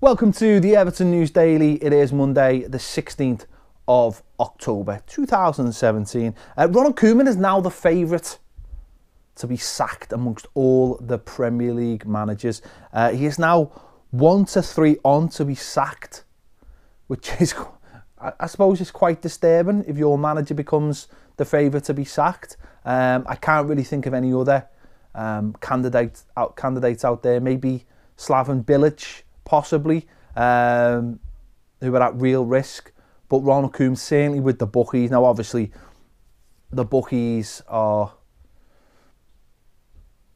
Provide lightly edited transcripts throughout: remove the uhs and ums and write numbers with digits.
Welcome to the Everton News Daily. It is Monday, the 16th of October 2017. Ronald Koeman is now the favourite to be sacked amongst all the Premier League managers. He is now 1-3 on to be sacked, which is, I suppose, is quite disturbing if your manager becomes the favourite to be sacked. I can't really think of any other candidates out there. Maybe Slaven Bilic, possibly, who are at real risk. But Ronald Koeman, certainly with the bookies. Now, obviously, the bookies are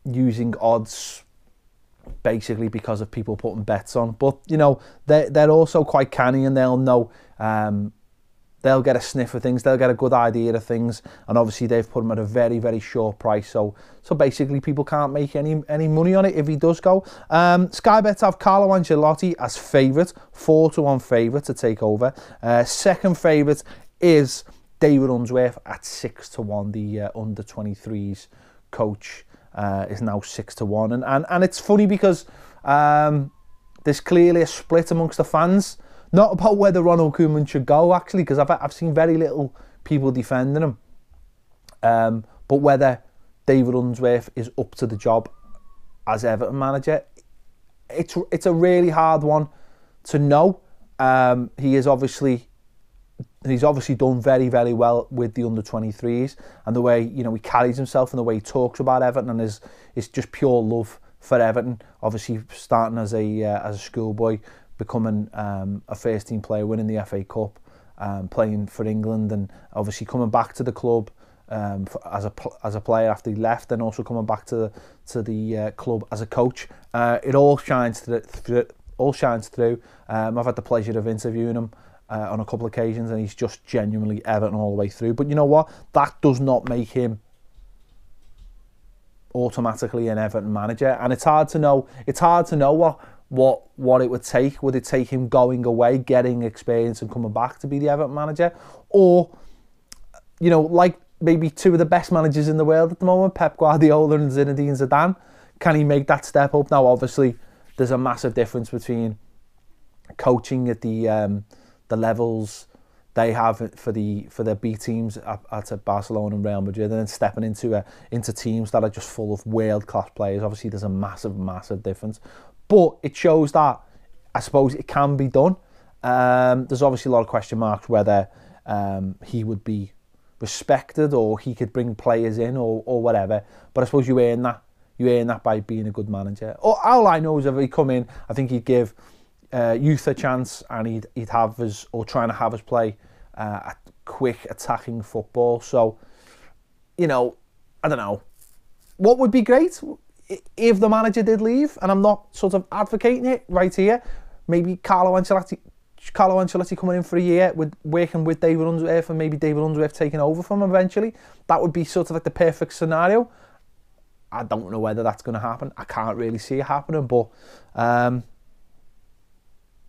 using odds basically because of people putting bets on. But, you know, they're also quite canny, and they'll know, they'll get a sniff of things, they'll get a good idea of things, and obviously they've put him at a very, very short price, so basically people can't make any money on it if he does go. Sky Bet have Carlo Ancelotti as favourite, 4-1 favourite to take over. Second favourite is David Unsworth at 6-1, the under-23s coach is now 6-1, and it's funny because there's clearly a split amongst the fans. Not about whether Ronald Koeman should go, actually, because I've seen very little people defending him. But whether David Unsworth is up to the job as Everton manager, it's a really hard one to know. He's obviously done very, very well with the under-23s, and the way, you know, he carries himself and the way he talks about Everton, and is just pure love for Everton. Obviously, starting as a schoolboy, becoming a first team player, winning the FA Cup, playing for England, and obviously coming back to the club as a player after he left, and also coming back to the club as a coach. It all shines through. I've had the pleasure of interviewing him on a couple of occasions, and he's just genuinely Everton all the way through. But you know what? That does not make him automatically an Everton manager, and it's hard to know. It's hard to know what it would take. Would it take him going away, getting experience, and coming back to be the Everton manager? Or, you know, like maybe two of the best managers in the world at the moment, Pep Guardiola and Zinedine Zidane, can he make that step up? Now, obviously, there's a massive difference between coaching at the levels they have for their B teams at Barcelona and Real Madrid, and then stepping into teams that are just full of world-class players. Obviously, there's a massive difference. But it shows that, I suppose, it can be done. There's obviously a lot of question marks whether he would be respected, or he could bring players in, or whatever. But I suppose you earn that. You earn that by being a good manager. All I know is if he come in, I think he'd give youth a chance, and he'd have us, or trying to have us play a quick attacking football. So, you know, I don't know. What would be great if the manager did leave, and I'm not sort of advocating it right here, maybe Carlo Ancelotti coming in for a year, working with David Unsworth, and maybe David Unsworth taking over from him eventually. That would be sort of like the perfect scenario. I don't know whether that's going to happen. I can't really see it happening, but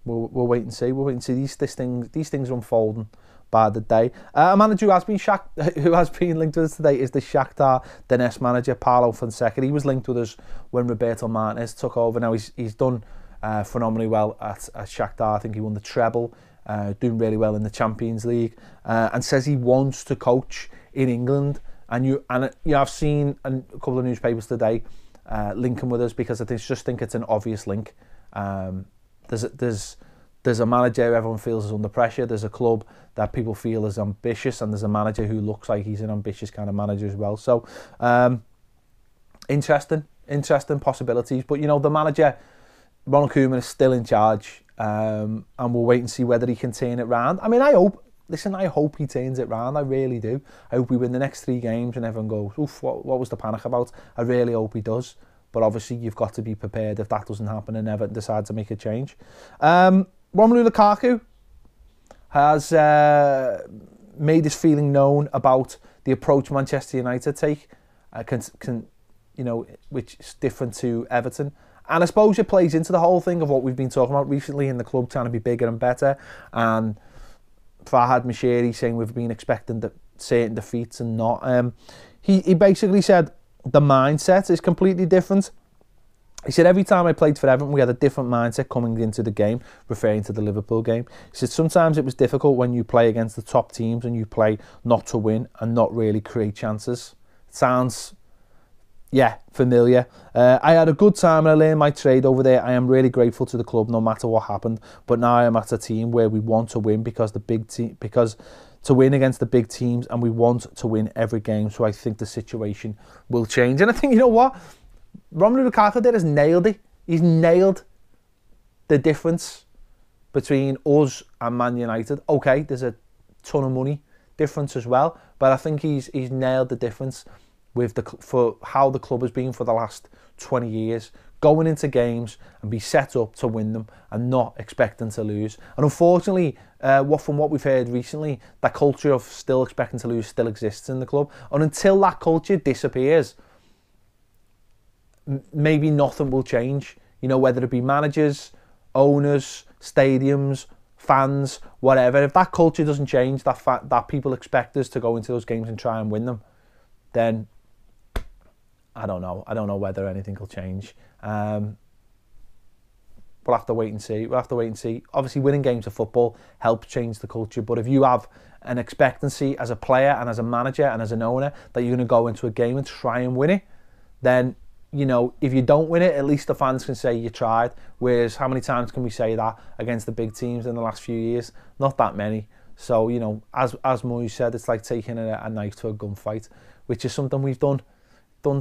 we'll wait and see. We'll wait and see. These things are unfolding by the day. A manager who has been linked with us today is the Shakhtar Donetsk manager, Paulo Fonseca. He was linked with us when Roberto Martinez took over. Now he's done phenomenally well at Shakhtar. I think he won the treble, doing really well in the Champions League, and says he wants to coach in England. And I've seen a couple of newspapers today linking with us, because I just think it's an obvious link. There's a manager everyone feels is under pressure. There's a club that people feel is ambitious, and there's a manager who looks like he's an ambitious kind of manager as well. So, interesting possibilities. But, you know, the manager, Ronald Koeman, is still in charge, and we'll wait and see whether he can turn it round. I mean, I hope he turns it round. I really do. I hope we win the next 3 games and everyone goes, oof, what was the panic about? I really hope he does. But obviously, you've got to be prepared if that doesn't happen and Everton decide to make a change. Romelu Lukaku has made his feeling known about the approach Manchester United take, which is different to Everton. And I suppose it plays into the whole thing of what we've been talking about recently in the club, trying to be bigger and better. And Farhad Moshiri saying we've been expecting certain defeats and not. He basically said the mindset is completely different. He said, every time I played for Everton, we had a different mindset coming into the game, referring to the Liverpool game. He said, sometimes it was difficult when you play against the top teams and you play not to win and not really create chances. It sounds, yeah, familiar. I had a good time and I learned my trade over there. I am really grateful to the club no matter what happened. But now I am at a team where we want to win because to win against the big teams, and we want to win every game. So I think the situation will change. And I think, you know what? Romelu Lukaku there has nailed it. He's nailed the difference between us and Man United. Okay, there's a ton of money difference as well, but I think he's nailed the difference with for how the club has been for the last 20 years, going into games and be set up to win them and not expecting to lose. And unfortunately, from what we've heard recently, that culture of still expecting to lose still exists in the club. And until that culture disappears, maybe nothing will change. You know, whether it be managers, owners, stadiums, fans, whatever. If that culture doesn't change, that people expect us to go into those games and try and win them, then I don't know. I don't know whether anything will change. We'll have to wait and see. Obviously, winning games of football helps change the culture. But if you have an expectancy as a player and as a manager and as an owner that you're going to go into a game and try and win it, then, you know, if you don't win it, at least the fans can say you tried. Whereas how many times can we say that against the big teams in the last few years? Not that many. So, you know, as Moyes said, it's like taking a knife to a gunfight, which is something we've done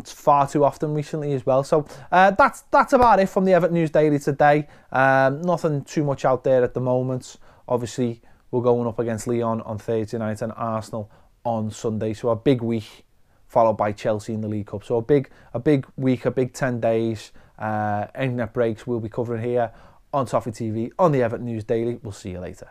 far too often recently as well. So that's about it from the Everton News Daily today. Nothing too much out there at the moment. Obviously, we're going up against Lyon on Thursday night and Arsenal on Sunday. So a big week, followed by Chelsea in the League Cup. So a big week, a big 10 days. Anything that breaks, we'll be covering here on Toffee TV on the Everton News Daily. We'll see you later.